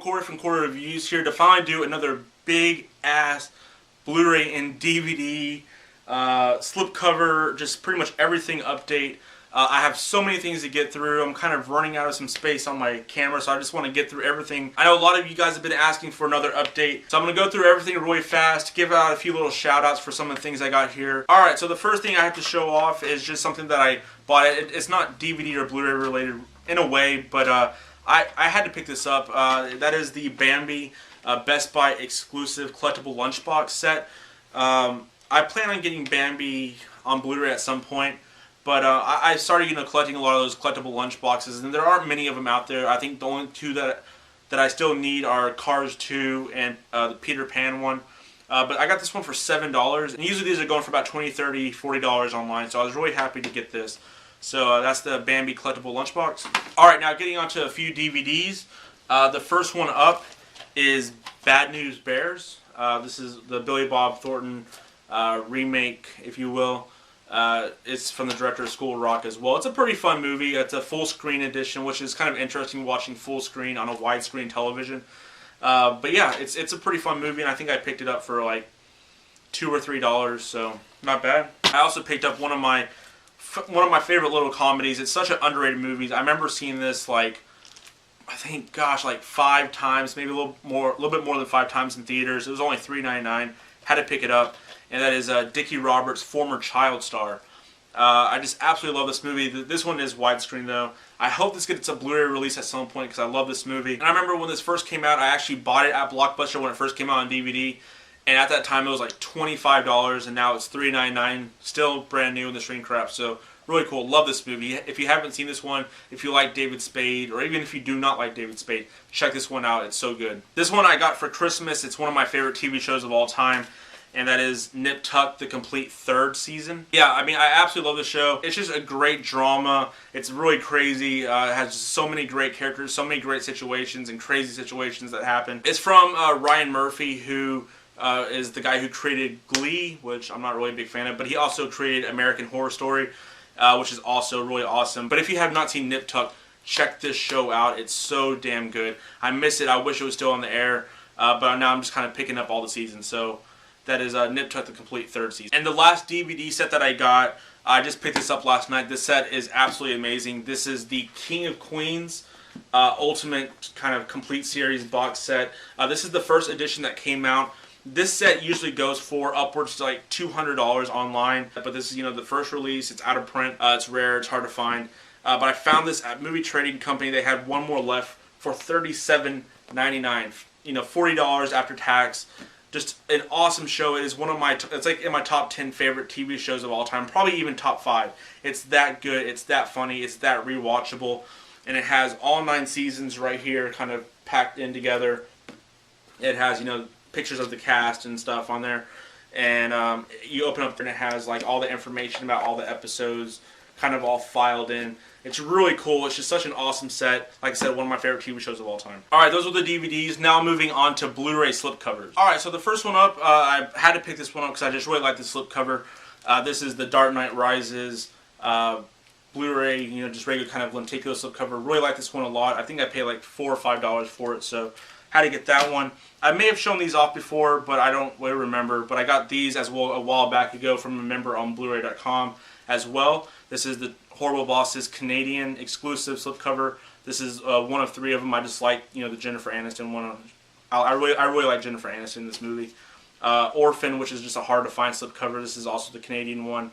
Corey from CoreyReviews here to finally do another big ass Blu-ray and DVD slipcover, just pretty much everything update. I have so many things to get through. I'm kind of running out of some space on my camera, so I just want to get through everything. I know a lot of you guys have been asking for another update, so I'm going to go through everything really fast, give out a few little shout outs for some of the things I got here. Alright, so the first thing I have to show off is just something that I bought. It's not DVD or Blu-ray related in a way, but I had to pick this up. That is the Bambi Best Buy exclusive collectible lunchbox set. I plan on getting Bambi on Blu-ray at some point. But I started, collecting a lot of those collectible lunchboxes, and there aren't many of them out there. I think the only two that I still need are Cars 2 and the Peter Pan one. But I got this one for $7, and usually these are going for about $20, $30, $40 online, so I was really happy to get this. So that's the Bambi collectible lunchbox. Alright, now getting onto a few DVDs. The first one up is Bad News Bears. This is the Billy Bob Thornton remake, if you will. It's from the director of School Rock as well. It's a pretty fun movie. It's a full screen edition, which is kind of interesting watching full screen on a widescreen television. But yeah, it's a pretty fun movie, and I think I picked it up for like $2 or $3, so not bad. I also picked up one of my favorite little comedies. It's such an underrated movie. I remember seeing this like, I think, gosh, like 5 times, maybe a little bit more than 5 times in theaters. It was only $3.99. Had to pick it up. And that is Dickie Roberts' former child star. I just absolutely love this movie. This one is widescreen though. I hope this gets a Blu-ray release at some point because I love this movie. And I remember when this first came out, I actually bought it at Blockbuster when it first came out on DVD. And at that time it was like $25, and now it's $3.99. Still brand new in the shrink wrap. So really cool. Love this movie. If you haven't seen this one, if you like David Spade, or even if you do not like David Spade, check this one out. It's so good. This one I got for Christmas. It's one of my favorite TV shows of all time. And that is Nip Tuck, the complete 3rd season. Yeah, I mean, I absolutely love the show. It's just a great drama. It's really crazy. It has so many great characters, so many great situations and crazy situations that happen. It's from Ryan Murphy, who is the guy who created Glee, which I'm not really a big fan of, but he also created American Horror Story, which is also really awesome. But if you have not seen Nip Tuck, check this show out. It's so damn good. I miss it. I wish it was still on the air, but now I'm just kind of picking up all the seasons. So that is Nip Tuck, the complete 3rd season. And the last DVD set that I got, I just picked this up last night. This set is absolutely amazing. This is the King of Queens Ultimate kind of complete series box set. This is the first edition that came out. This set usually goes for upwards to like $200 online, but this is the first release. It's out of print. It's rare. It's hard to find. But I found this at Movie Trading Company. They had one more left for $37.99. $40 after tax. Just an awesome show. It is one of my, it's like in my top 10 favorite TV shows of all time, probably even top 5. It's that good, it's that funny, it's that rewatchable, and it has all 9 seasons right here kind of packed in together. It has, pictures of the cast and stuff on there, and you open up and it has like all the information about all the episodes kind of all filed in. It's really cool. It's just such an awesome set. Like I said, one of my favorite TV shows of all time. Alright, those are the DVDs. Now moving on to Blu-ray slipcovers. Alright, so the first one up, I had to pick this one up because I just really like the slipcover. This is the Dark Knight Rises Blu-ray, just regular kind of lenticular slipcover. Really like this one a lot. I think I paid like $4 or $5 for it, so had to get that one. I may have shown these off before, but I don't really remember. But I got these as well a while back ago from a member on Blu-ray.com as well. This is the Horrible Bosses Canadian exclusive slipcover. This is one of 3 of them. I just like, the Jennifer Aniston one. I really like Jennifer Aniston in this movie. Orphan, which is just a hard to find slipcover. This is also the Canadian one.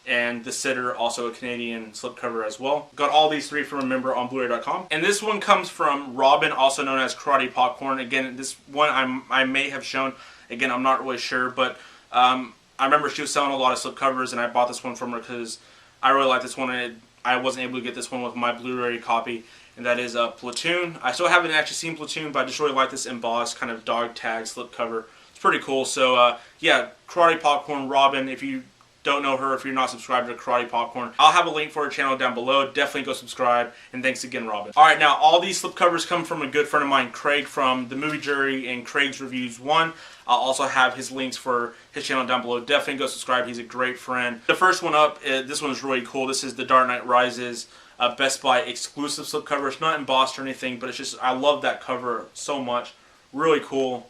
And The Sitter, also a Canadian slipcover as well. Got all these 3 from a member on Blu-ray.com. And this one comes from Robin, also known as Karate Popcorn. Again, this one I may have shown. Again, I'm not really sure, but I remember she was selling a lot of slipcovers, and I bought this one from her because I really like this one, and I wasn't able to get this one with my Blu-ray copy, and that is Platoon. I still haven't actually seen Platoon, but I just really like this embossed kind of dog tag slipcover. It's pretty cool. So yeah, Karate Popcorn, Robin. If you don't know her, if you're not subscribed to Karate Popcorn, I'll have a link for her channel down below. Definitely go subscribe, and thanks again, Robin. Alright, now all these slipcovers come from a good friend of mine, Craig, from The Movie Jury and Craig's Reviews 1. I'll also have his links for his channel down below. Definitely go subscribe. He's a great friend. The first one up, this one is really cool. This is The Dark Knight Rises Best Buy exclusive slipcover. It's not embossed or anything, but it's just, I love that cover so much. Really cool.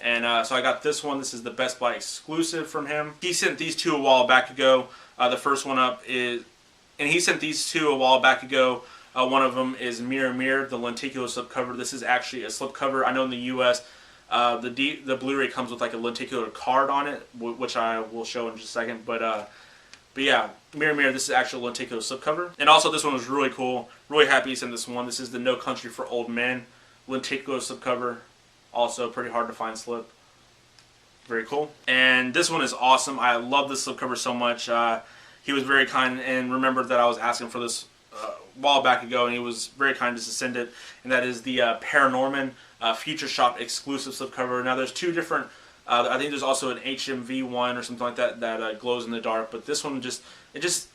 And so I got this one. This is the Best Buy exclusive from him. He sent these two a while back ago. The first one up is, and he sent these two a while back ago. One of them is Mirror Mirror, the lenticular slipcover. This is actually a slipcover. I know in the U.S. The Blu-ray comes with like a lenticular card on it, which I will show in just a second. But yeah, Mirror Mirror, this is actual lenticular slipcover. And also this one was really cool. Really happy he sent this one. This is the No Country for Old Men lenticular slipcover. Also pretty hard to find slip. Very cool. And this one is awesome. I love this slipcover so much. He was very kind and remembered that I was asking for this a while back ago, and he was very kind to send it. And that is the ParaNorman Future Shop exclusive slipcover. Now there's two different, I think there's also an HMV one or something like that that glows in the dark. But this one just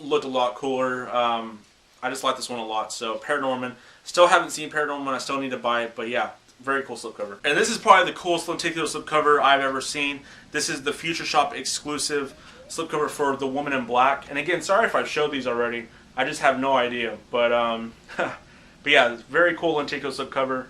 looked a lot cooler. I just like this one a lot. So ParaNorman. Still haven't seen ParaNorman. I still need to buy it. But yeah, very cool slipcover. And this is probably the coolest lenticular slipcover I've ever seen. This is the Future Shop exclusive slipcover for The Woman in Black. And again, sorry if I've showed these already. I just have no idea. But yeah, very cool lenticular slipcover.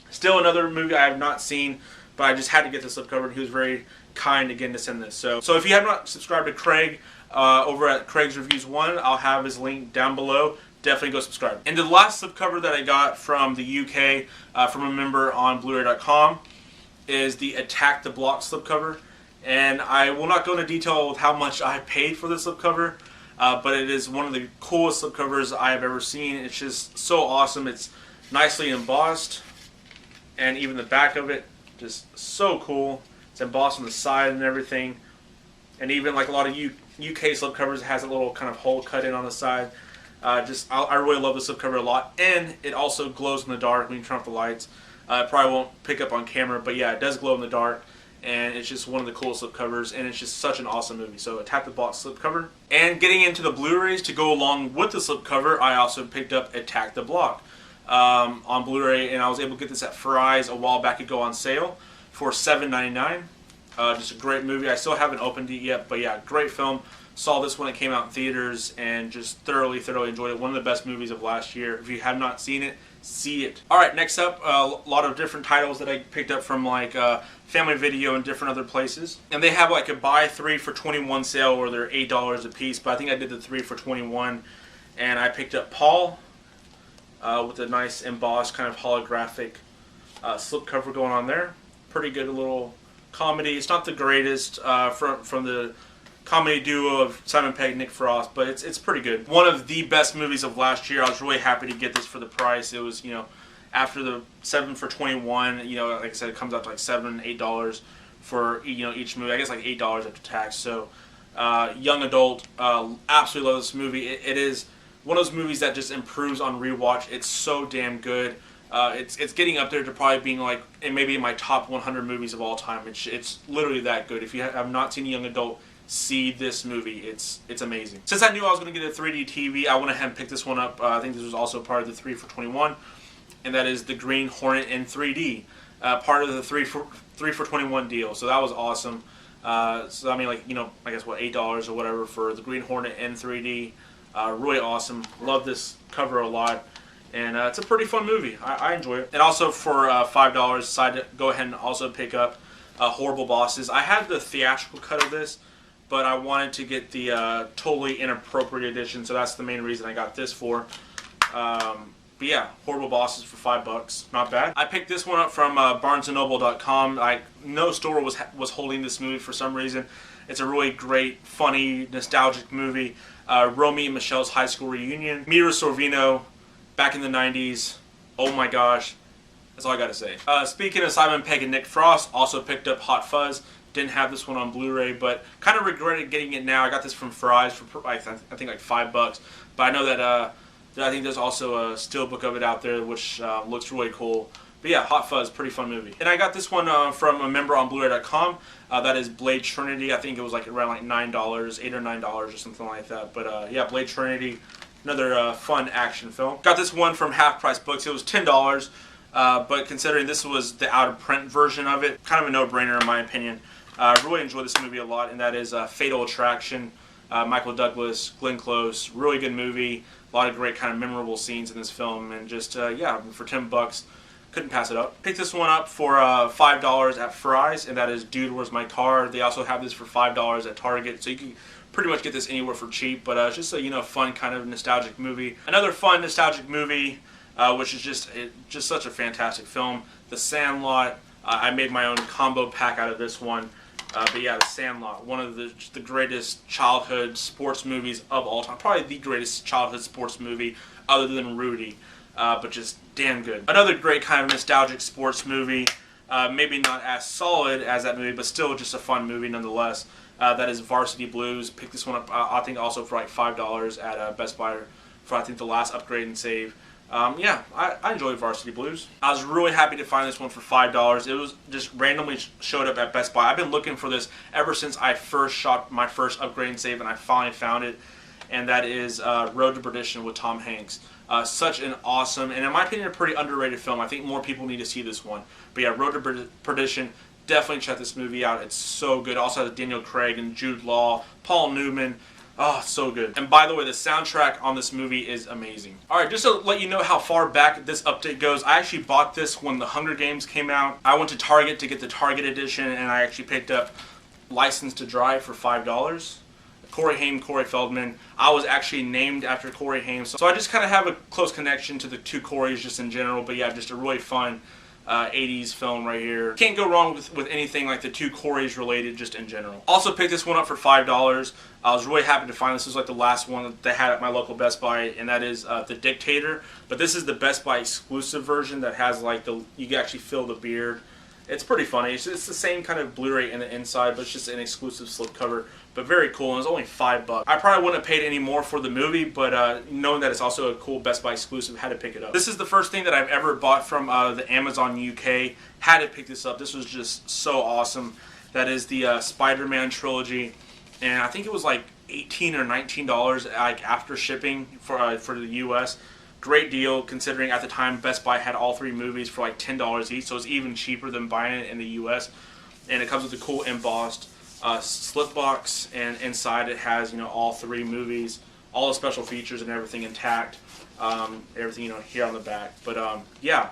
Still another movie I have not seen, but I just had to get this slipcover, and he was very kind again to send this. So if you have not subscribed to Craig over at Craig's Reviews 1, I'll have his link down below. Definitely go subscribe. And the last slipcover that I got from the UK, from a member on Blu-ray.com, is the Attack the Block slipcover. And I will not go into detail with how much I paid for this slipcover, but it is one of the coolest slipcovers I have ever seen. It's just so awesome. It's nicely embossed, and even the back of it, just so cool. It's embossed on the side and everything. And even like a lot of UK slipcovers, it has a little kind of hole cut in on the side. I really love this slipcover a lot, and it also glows in the dark when you turn off the lights. It probably won't pick up on camera, but yeah, it does glow in the dark, and it's just one of the coolest slipcovers, and it's just such an awesome movie. So Attack the Block slipcover. And getting into the Blu-rays to go along with the slipcover, I also picked up Attack the Block on Blu-ray, and I was able to get this at Fry's a while back ago on sale for $7.99. Just a great movie. I still haven't opened it yet, but yeah, great film. Saw this when it came out in theaters and just thoroughly enjoyed it. One of the best movies of last year. If you have not seen it, see it. Alright, next up, a lot of different titles that I picked up from like Family Video and different other places. And they have like a buy 3 for $21 sale where they're $8 a piece, but I think I did the 3 for $21. And I picked up Paul with a nice embossed kind of holographic slipcover going on there. Pretty good little comedy. It's not the greatest from the comedy duo of Simon Pegg, Nick Frost, but it's pretty good. One of the best movies of last year. I was really happy to get this for the price. It was, you know, after the 7 for $21, you know, like I said, it comes out to like $7, $8 for, you know, each movie. I guess like $8 after tax. So young adult, absolutely love this movie. It is one of those movies that just improves on rewatch. It's so damn good. It's getting up there to probably being like, it may be in my top 100 movies of all time. It's literally that good. If you have not seen a young adult, see this movie. It's amazing. Since I knew I was going to get a 3D TV, I went ahead and picked this one up. I think this was also part of the 3 for $21, and that is the Green Hornet in 3D, part of the 3 for $21 deal. So that was awesome. So I mean, like, you know, I guess what, $8 or whatever for the Green Hornet in 3D. Really awesome. Love this cover a lot. And it's a pretty fun movie. I enjoy it. And also for $5, decided to go ahead and also pick up Horrible Bosses. I had the theatrical cut of this, but I wanted to get the totally inappropriate edition, so that's the main reason I got this for. But yeah, Horrible Bosses for $5. Not bad. I picked this one up from BarnesandNoble.com. No store was holding this movie for some reason. It's a really great, funny, nostalgic movie. Romy and Michelle's high school reunion. Mira Sorvino, back in the 90s. Oh my gosh. That's all I gotta say. Speaking of Simon Pegg and Nick Frost, also picked up Hot Fuzz. Didn't have this one on Blu-ray, but kind of regretted getting it now. I got this from Fry's for I think like $5. But I know that I think there's also a steelbook of it out there, which looks really cool. But yeah, Hot Fuzz, pretty fun movie. And I got this one from a member on Blu-ray.com. That is Blade Trinity. I think it was like around like $9, $8 or $9 or something like that. But yeah, Blade Trinity, another fun action film. Got this one from Half Price Books. It was $10, but considering this was the out-of-print version of it, kind of a no-brainer in my opinion. Really enjoy this movie a lot, and that is Fatal Attraction. Michael Douglas, Glenn Close, really good movie. A lot of great kind of memorable scenes in this film, and just yeah, for $10, couldn't pass it up. Picked this one up for $5 at Fry's, and that is Dude, Where's My Car? They also have this for $5 at Target, so you can pretty much get this anywhere for cheap. But it's just a fun kind of nostalgic movie. Another fun nostalgic movie, which is just such a fantastic film. The Sandlot. I made my own combo pack out of this one. But yeah, The Sandlot, one of the greatest childhood sports movies of all time. Probably the greatest childhood sports movie other than Rudy. But just damn good. Another great kind of nostalgic sports movie. Maybe not as solid as that movie, but still just a fun movie nonetheless. That is Varsity Blues. Picked this one up, I think, also for like $5 at Best Buy for, I think, the last upgrade and save. Yeah, I enjoyed Varsity Blues. I was really happy to find this one for $5. It was just randomly showed up at Best Buy. I've been looking for this ever since I first shot my first upgrade and save, and I finally found it. And that is Road to Perdition with Tom Hanks. Such an awesome, and in my opinion, a pretty underrated film. I think more people need to see this one. But yeah, Road to Perdition, definitely check this movie out. It's so good. Also has Daniel Craig and Jude Law, Paul Newman. Oh, so good. And by the way, the soundtrack on this movie is amazing. Alright, just to let you know how far back this update goes, I actually bought this when the Hunger Games came out. I went to Target to get the Target edition, and I actually picked up License to Drive for $5. Corey Haim, Corey Feldman. I was actually named after Corey Haim, so I just kind of have a close connection to the two Coreys just in general. But yeah, just a really fun 80s film right here. Can't go wrong with anything like the two Coreys related just in general. Also picked this one up for $5. I was really happy to find this. This was like the last one that they had at my local Best Buy, and that is The Dictator. But this is the Best Buy exclusive version that has like you can actually feel the beard. It's pretty funny. It's the same kind of Blu-ray in the inside, but it's just an exclusive slipcover. But very cool, and it's only $5. I probably wouldn't have paid any more for the movie, but knowing that it's also a cool Best Buy exclusive, had to pick it up. This is the first thing that I've ever bought from the Amazon UK. Had to pick this up. This was just so awesome. That is the Spider-Man trilogy, and I think it was like $18 or $19 like after shipping for the US. Great deal considering at the time Best Buy had all three movies for like $10 each, so it's even cheaper than buying it in the US. And it comes with a cool embossed slip box, and inside it has all three movies, all the special features and everything intact. Everything here on the back. But yeah,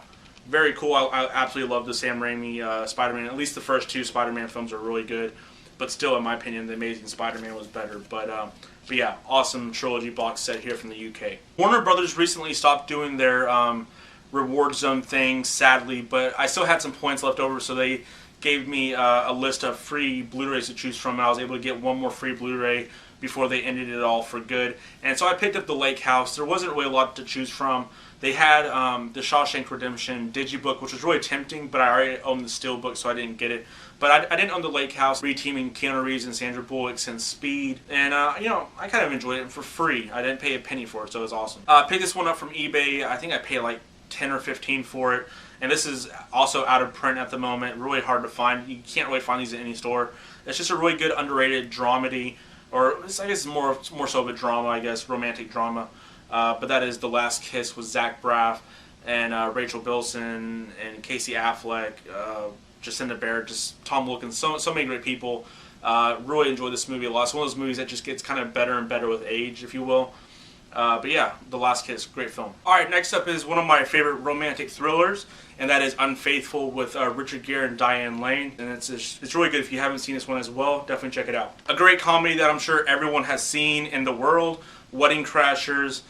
very cool. I absolutely love the Sam Raimi Spider-Man. At least the first two Spider-Man films are really good, but still, in my opinion, The Amazing Spider-Man was better. But yeah, awesome trilogy box set here from the UK. Warner Brothers recently stopped doing their reward zone thing, sadly, but I still had some points left over, so they gave me a list of free Blu-rays to choose from, and I was able to get one more free Blu-ray before they ended it all for good. And so I picked up The Lake House. There wasn't really a lot to choose from. They had the Shawshank Redemption Digibook, which was really tempting, but I already owned the Steelbook, so I didn't get it. But I didn't own The Lake House, reteaming Keanu Reeves and Sandra Bullock since Speed. And, I kind of enjoyed it for free. I didn't pay a penny for it, so it was awesome. Picked this one up from eBay. I think I paid like $10 or $15 for it. And this is also out of print at the moment. Really hard to find. You can't really find these in any store. It's just a really good underrated dramedy, or I guess more so of a drama, I guess, romantic drama. But that is The Last Kiss with Zach Braff and Rachel Bilson and Casey Affleck, Jacinda Baird, just Tom Wilkins, so many great people. Really enjoyed this movie a lot. It's one of those movies that just gets kind of better and better with age, if you will. But yeah, The Last Kiss, great film. Alright, next up is one of my favorite romantic thrillers, and that is Unfaithful with Richard Gere and Diane Lane. And it's really good. If you haven't seen this one as well, definitely check it out. A great comedy that I'm sure everyone has seen in the world. Wedding Crashers,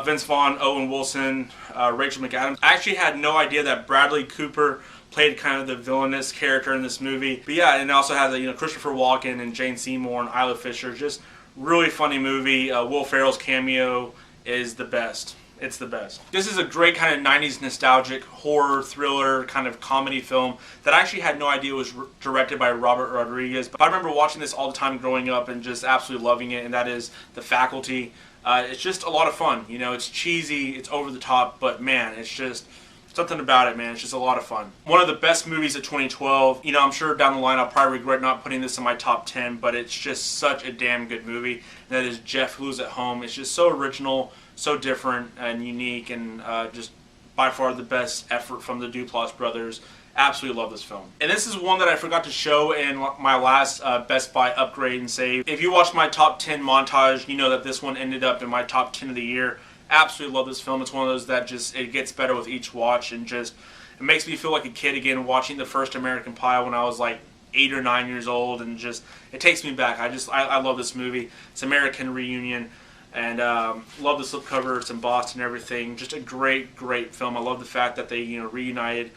Vince Vaughn, Owen Wilson, Rachel McAdams. I actually had no idea that Bradley Cooper played kind of the villainous character in this movie. But yeah, and it also has Christopher Walken and Jane Seymour and Isla Fisher. Just really funny movie. Will Ferrell's cameo is the best. It's the best. This is a great kind of 90s nostalgic horror thriller kind of comedy film that I actually had no idea was directed by Robert Rodriguez. But I remember watching this all the time growing up and just absolutely loving it, and that is The Faculty. It's just a lot of fun. It's cheesy, it's over the top, but man, it's just something about it, man. It's just a lot of fun. One of the best movies of 2012. I'm sure down the line I'll probably regret not putting this in my top 10, but it's just such a damn good movie. And that is Jeff Who's at Home. It's just so original, so different and unique, and just by far the best effort from the Duplass brothers. Absolutely love this film. And this is one that I forgot to show in my last Best Buy upgrade and save. If you watched my top 10 montage, you know that this one ended up in my top 10 of the year. Absolutely love this film. It's one of those that just, it gets better with each watch, and just, it makes me feel like a kid again watching the first American Pie when I was like 8 or 9 years old, and just, it takes me back. I love this movie. It's American Reunion, and love the slipcover. It's embossed and everything. Just a great film. I love the fact that they reunited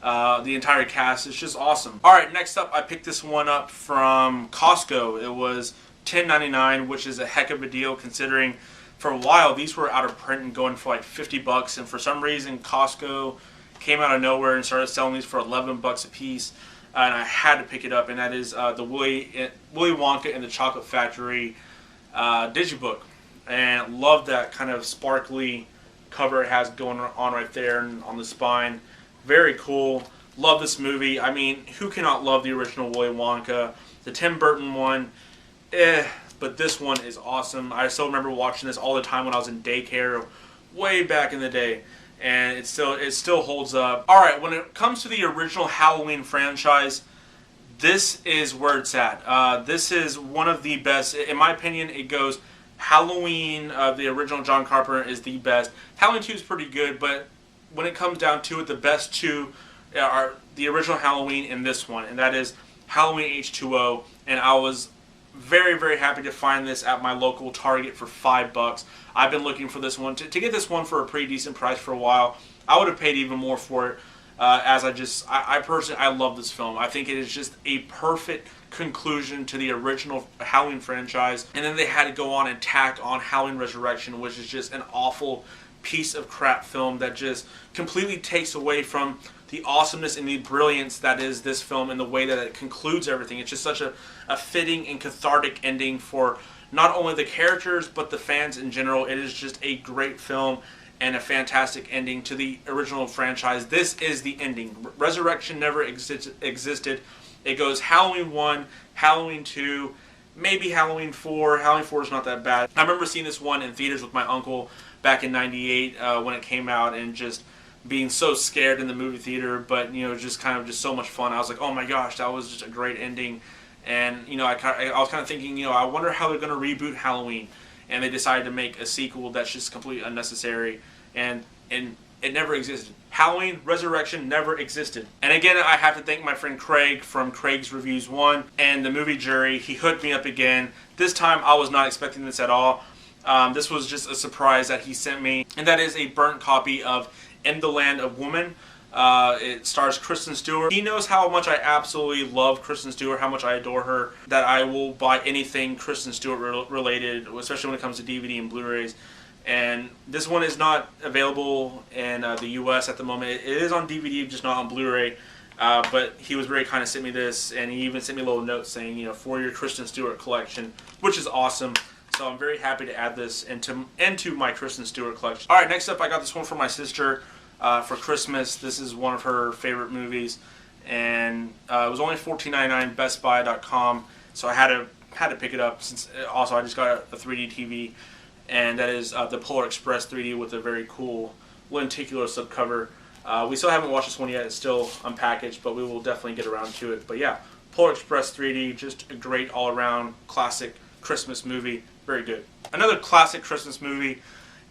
the entire cast. It's just awesome. Alright, next up I picked this one up from Costco. It was $10.99, which is a heck of a deal considering for a while these were out of print and going for like $50, and for some reason Costco came out of nowhere and started selling these for $11 a piece, and I had to pick it up, and that is the Willy Wonka and the Chocolate Factory digibook. And love that kind of sparkly cover it has going on right there and on the spine. Very cool. Love this movie. I mean, who cannot love the original Willy Wonka? The Tim Burton one, but this one is awesome. I still remember watching this all the time when I was in daycare way back in the day, and it still holds up. Alright, when it comes to the original Halloween franchise, this is where it's at. This is one of the best. In my opinion, it goes Halloween, the original John Carpenter is the best. Halloween 2 is pretty good, but when it comes down to it, the best two are the original Halloween and this one, and that is Halloween H2O. And I was very happy to find this at my local Target for $5. I've been looking for this one to get this one for a pretty decent price for a while. I would have paid even more for it, as I personally love this film. I think it is just a perfect conclusion to the original Halloween franchise, and then they had to go on and tack on Halloween Resurrection, which is just an awful piece of crap film that just completely takes away from the awesomeness and the brilliance that is this film and the way that it concludes everything. It's just such a fitting and cathartic ending for not only the characters but the fans in general. It is just a great film and a fantastic ending to the original franchise. This is the ending. Resurrection never existed. It goes Halloween 1, Halloween 2, maybe Halloween 4. Halloween 4 is not that bad. I remember seeing this one in theaters with my uncle back in '98 when it came out, and just being so scared in the movie theater, but just kind of just so much fun. I was like, oh my gosh, that was just a great ending. And I was kind of thinking, I wonder how they're going to reboot Halloween, and they decided to make a sequel that's just completely unnecessary, and it never existed. Halloween Resurrection never existed. And again, I have to thank my friend Craig from Craig's Reviews 1 and the movie jury. He hooked me up again. This time I was not expecting this at all. This was just a surprise that he sent me, and that is a burnt copy of In the Land of Woman. It stars Kristen Stewart. He knows how much I absolutely love Kristen Stewart, how much I adore her, that I will buy anything Kristen Stewart related, especially when it comes to DVD and Blu-rays. And this one is not available in the US at the moment. It is on DVD, just not on Blu-ray. But he was very kind to send me this, and he even sent me a little note saying, for your Kristen Stewart collection, which is awesome. So I'm very happy to add this into my Kristen Stewart collection. Alright, next up I got this one for my sister for Christmas. This is one of her favorite movies, and it was only $14.99, bestbuy.com, so I had to pick it up, since also I just got a 3D TV, and that is the Polar Express 3D with a very cool lenticular slipcover. We still haven't watched this one yet. It's still unpackaged, but we will definitely get around to it. But yeah, Polar Express 3D, just a great all-around classic Christmas movie. Very good. Another classic Christmas movie,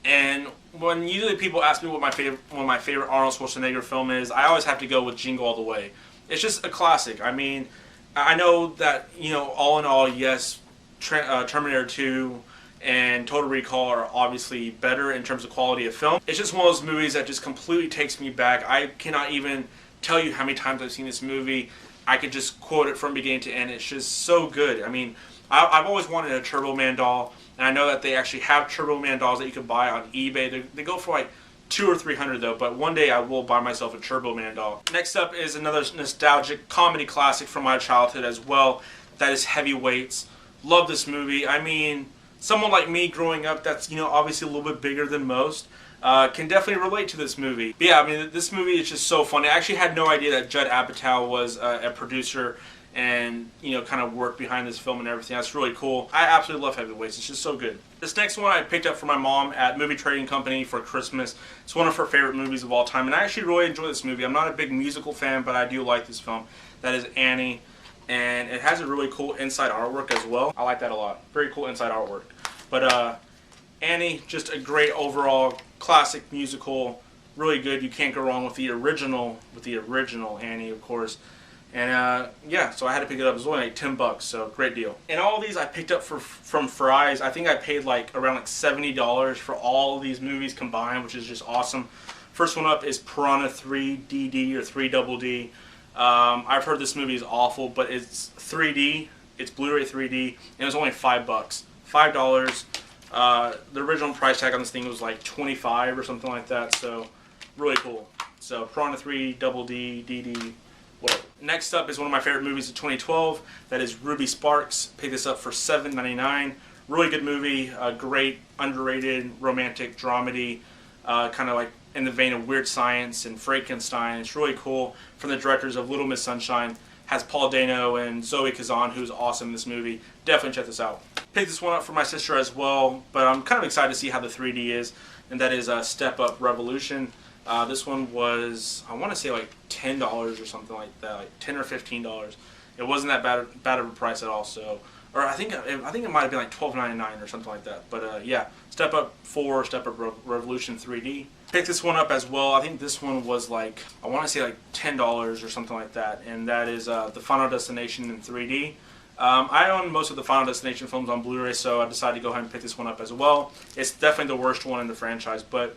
and when usually people ask me what my favorite Arnold Schwarzenegger film is, I always have to go with Jingle All the Way. It's just a classic. I mean, I know that, all in all, yes, Terminator 2 and Total Recall are obviously better in terms of quality of film. It's just one of those movies that just completely takes me back. I cannot even tell you how many times I've seen this movie. I could just quote it from beginning to end. It's just so good. I mean, I've always wanted a Turbo Man doll, and I know that they actually have Turbo Man dolls that you can buy on eBay. They go for like $200 or $300 though, but one day I will buy myself a Turbo Man doll. Next up is another nostalgic comedy classic from my childhood as well. That is Heavyweights. Love this movie. I mean, someone like me growing up that's, obviously a little bit bigger than most, can definitely relate to this movie. But yeah, I mean, this movie is just so funny. I actually had no idea that Judd Apatow was a producer and, you know, kind of work behind this film and everything. That's really cool. I absolutely love Heavyweights. It's just so good. This next one I picked up for my mom at Movie Trading Company for Christmas. It's one of her favorite movies of all time, and I actually really enjoy this movie. I'm not a big musical fan, but I do like this film. That is Annie, and it has a really cool inside artwork as well. I like that a lot. Very cool inside artwork. But Annie, just a great overall classic musical. Really good. You can't go wrong with the original Annie, of course. And yeah, so I had to pick it up. It was only like $10, so great deal. And all of these I picked up from Fry's. I think I paid like around like $70 for all of these movies combined, which is just awesome. First one up is Piranha 3DD or 3DD. I've heard this movie is awful, but it's 3D. It's Blu-ray 3D, and it was only $5. $5. The original price tag on this thing was like $25 or something like that. So really cool. So Piranha 3DD, DD. Whatever. Next up is one of my favorite movies of 2012. That is Ruby Sparks. Picked this up for $7.99. Really good movie. Great, underrated, romantic dramedy. Kind of like in the vein of Weird Science and Frankenstein. It's really cool. From the directors of Little Miss Sunshine. Has Paul Dano and Zoe Kazan, who's awesome in this movie. Definitely check this out. Picked this one up for my sister as well, but I'm kind of excited to see how the 3D is. And that is Step Up Revolution. This one was, I want to say like $10 or something like that, like $10 or $15. It wasn't that bad of a price at all. So, or I think it might have been like $12.99 or something like that. But yeah, Step Up 4, Step Up Revolution 3D. Picked this one up as well. I think this one was like, I want to say like $10 or something like that. And that is The Final Destination in 3D. I own most of the Final Destination films on Blu-ray, so I decided to go ahead and pick this one up as well. It's definitely the worst one in the franchise, but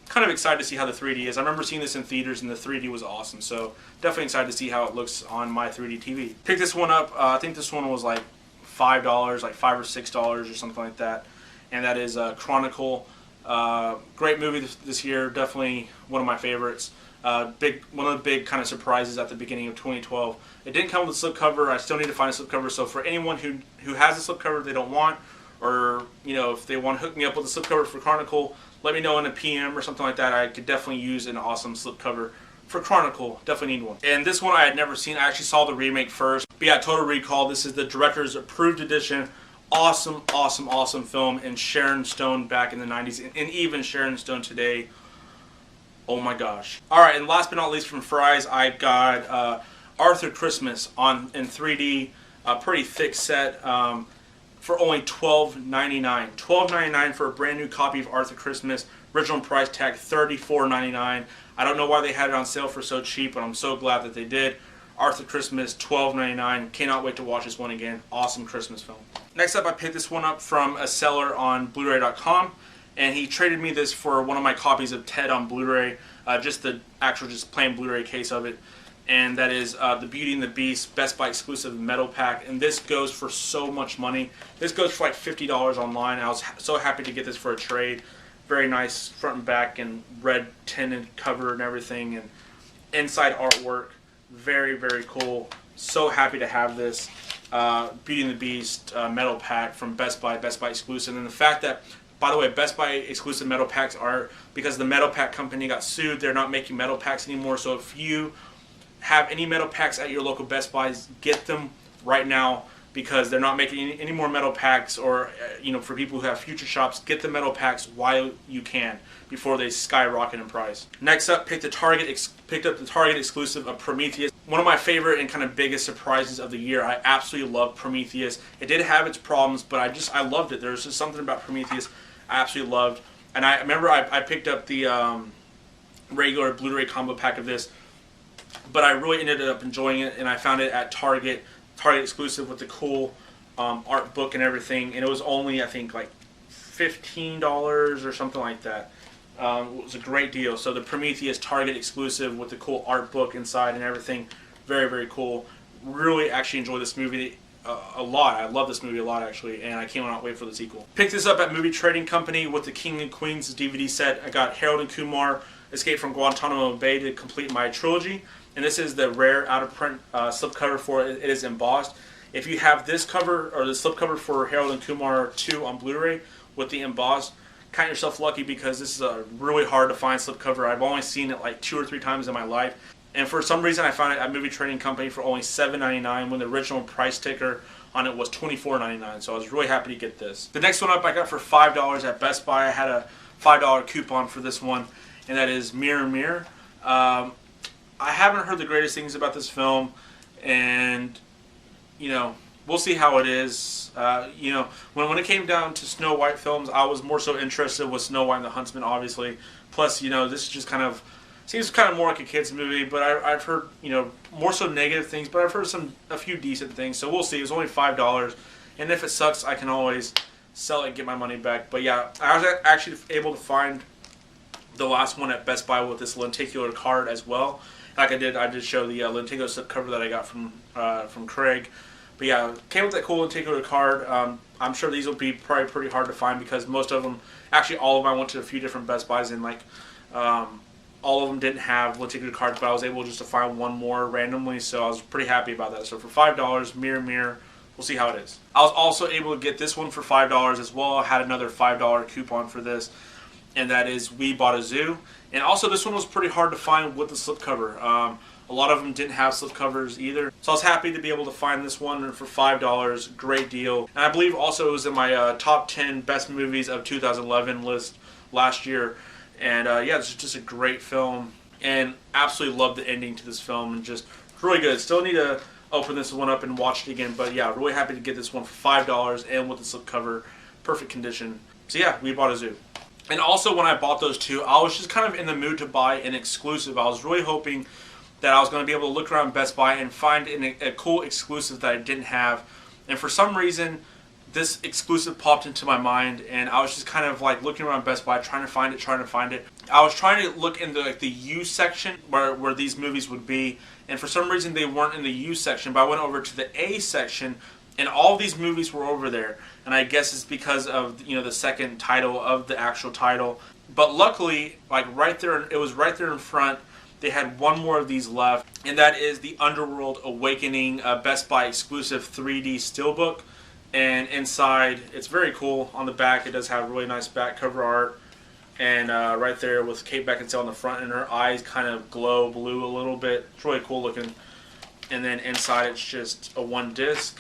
kind of excited to see how the 3D is. I remember seeing this in theaters and the 3D was awesome, so definitely excited to see how it looks on my 3D TV. Picked this one up. I think this one was like $5, like $5 or $6 or something like that, and that is Chronicle. Great movie this year, definitely one of my favorites. One of the big kind of surprises at the beginning of 2012. It didn't come with a slipcover. I still need to find a slipcover, so for anyone who has a slipcover they don't want, or you know, if they want to hook me up with a slipcover for Chronicle, let me know in a PM or something like that. I could definitely use an awesome slipcover for Chronicle. Definitely need one. And this one I had never seen. I actually saw the remake first. But yeah, Total Recall. This is the director's approved edition. Awesome, awesome, awesome film. And Sharon Stone back in the 90s. And even Sharon Stone today. Oh my gosh. Alright, and last but not least from Fry's, I got Arthur Christmas in 3D. A pretty thick set. For only $12.99. $12.99 for a brand new copy of Arthur Christmas. Original price tag $34.99. I don't know why they had it on sale for so cheap, but I'm so glad that they did. Arthur Christmas, $12.99. Cannot wait to watch this one again. Awesome Christmas film. Next up, I picked this one up from a seller on Blu-ray.com, and he traded me this for one of my copies of Ted on Blu-ray. Just the actual, just plain Blu-ray case of it. And that is The Beauty and the Beast Best Buy exclusive metal pack, and this goes for so much money. This goes for like $50 online. I was so happy to get this for a trade. Very nice front and back and red tinted cover and everything, and inside artwork. Very, very cool. So happy to have this Beauty and the Beast metal pack from Best Buy exclusive. And the fact that, by the way, Best Buy exclusive metal packs are, because the metal pack company got sued, they're not making metal packs anymore. So if you have any metal packs at your local Best Buys, get them right now, because they're not making any more metal packs. Or you know, for people who have future shops, get the metal packs while you can before they skyrocket in price. Next up, picked up the Target exclusive of Prometheus. One of my favorite and kind of biggest surprises of the year. I absolutely love Prometheus. It did have its problems, but I loved it. There's just something about Prometheus I absolutely loved. And I remember I picked up the regular Blu-ray combo pack of this, but I really ended up enjoying it, and I found it at Target exclusive with the cool art book and everything, and it was only, I think, like $15 or something like that. It was a great deal. So the Prometheus Target exclusive with the cool art book inside and everything, very, very cool. Really actually enjoyed this movie a lot. I love this movie a lot, actually, and I cannot wait for the sequel. Picked this up at Movie Trading Company with the King and Queens DVD set. I got Harold and Kumar Escape from Guantanamo Bay to complete my trilogy. And this is the rare out-of-print slipcover for it. It is embossed. If you have this cover, or the slipcover for Harold and Kumar 2 on Blu-ray with the embossed, count yourself lucky, because this is a really hard to find slipcover. I've only seen it like 2 or 3 times in my life. And for some reason I found it at Movie Trading Company for only $7.99 when the original price ticker on it was $24.99. So I was really happy to get this. The next one up I got for $5 at Best Buy. I had a $5 coupon for this one, and that is Mirror Mirror. I haven't heard the greatest things about this film, and you know, we'll see how it is. You know, when it came down to Snow White films, I was more so interested with Snow White and the Huntsman, obviously. Plus, you know, this is just kind of seems kind of more like a kids movie, but I've heard, you know, more so negative things, but I've heard a few decent things. So we'll see. It was only $5, and if it sucks, I can always sell it and get my money back. But yeah, I was actually able to find the last one at Best Buy with this lenticular card as well. Like I did show the lenticular slipcover that I got from Craig. But yeah, came with that cool lenticular card. I'm sure these will be probably pretty hard to find because most of them, actually all of them, I went to a few different Best Buys and like all of them didn't have lenticular cards, but I was able just to find one more randomly, so I was pretty happy about that. So for $5, Mirror Mirror, we'll see how it is. I was also able to get this one for $5 as well. I had another $5 coupon for this, and that is We Bought a Zoo. And also this one was pretty hard to find with the slipcover. A lot of them didn't have slipcovers either. So I was happy to be able to find this one for $5. Great deal. And I believe also it was in my top 10 best movies of 2011 list last year. And yeah, it's just a great film. And absolutely love the ending to this film. And just really good. Still need to open this one up and watch it again. But yeah, really happy to get this one for $5 and with the slipcover. Perfect condition. So yeah, We Bought a Zoo. And also when I bought those two, I was just kind of in the mood to buy an exclusive. I was really hoping that I was going to be able to look around Best Buy and find a cool exclusive that I didn't have. And for some reason, this exclusive popped into my mind, and I was just kind of like looking around Best Buy, trying to find it. I was trying to look in the like the U section where these movies would be, and for some reason they weren't in the U section, but I went over to the A section, and all these movies were over there. And I guess it's because of, you know, the second title of the actual title. But luckily, like right there, it was right there in front. They had one more of these left, and that is the Underworld Awakening Best Buy exclusive 3D steelbook. And inside, it's very cool. On the back, it does have really nice back cover art. And right there with Kate Beckinsale on the front, and her eyes kind of glow blue a little bit. It's really cool looking. And then inside, it's just a one disc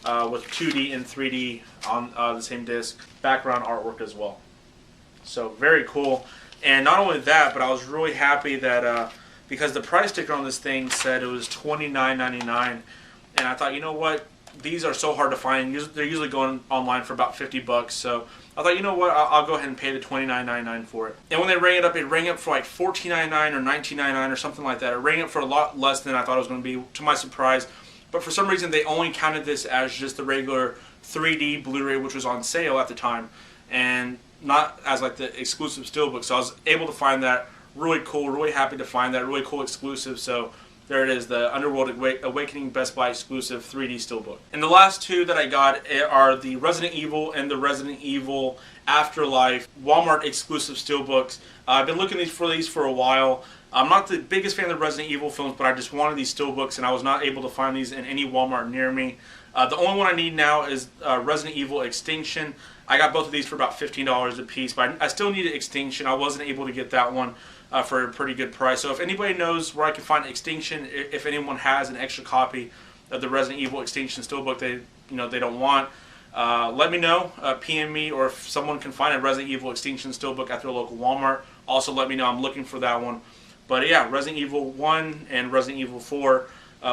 with 2D and 3D on the same disc. Background artwork as well. So very cool. And not only that, but I was really happy that because the price sticker on this thing said it was $29.99, and I thought, you know what, these are so hard to find. They're usually going online for about $50, so I thought, you know what, I'll go ahead and pay the $29.99 for it. And when they rang it rang up for like $14.99 or $19.99 or something like that. It rang up for a lot less than I thought it was going to be, to my surprise. But for some reason, they only counted this as just the regular 3D Blu-ray, which was on sale at the time, and not as like the exclusive steelbook. So I was able to find that. Really cool, really happy to find that. Really cool exclusive. So there it is, the Underworld Awakening Best Buy exclusive 3D steelbook. And the last two that I got are the Resident Evil and the Resident Evil Afterlife Walmart exclusive steelbooks. I've been looking for these for a while. I'm not the biggest fan of the Resident Evil films, but I just wanted these steelbooks, and I was not able to find these in any Walmart near me. The only one I need now is Resident Evil Extinction. I got both of these for about $15 a piece, but I still need Extinction. I wasn't able to get that one for a pretty good price. So if anybody knows where I can find Extinction, if anyone has an extra copy of the Resident Evil Extinction steelbook they don't want, let me know. PM me, or if someone can find a Resident Evil Extinction steelbook at their local Walmart, also let me know. I'm looking for that one. But yeah, Resident Evil 1 and Resident Evil 4,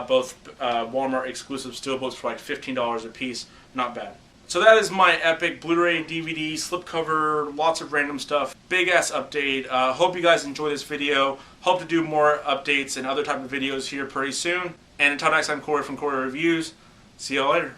both Walmart exclusive steelbooks for like $15 a piece. Not bad. So that is my epic Blu-ray, DVD, slipcover, lots of random stuff. Big ass update. Hope you guys enjoy this video. Hope to do more updates and other type of videos here pretty soon. And until next time, Corey from Corey Reviews. See y'all later.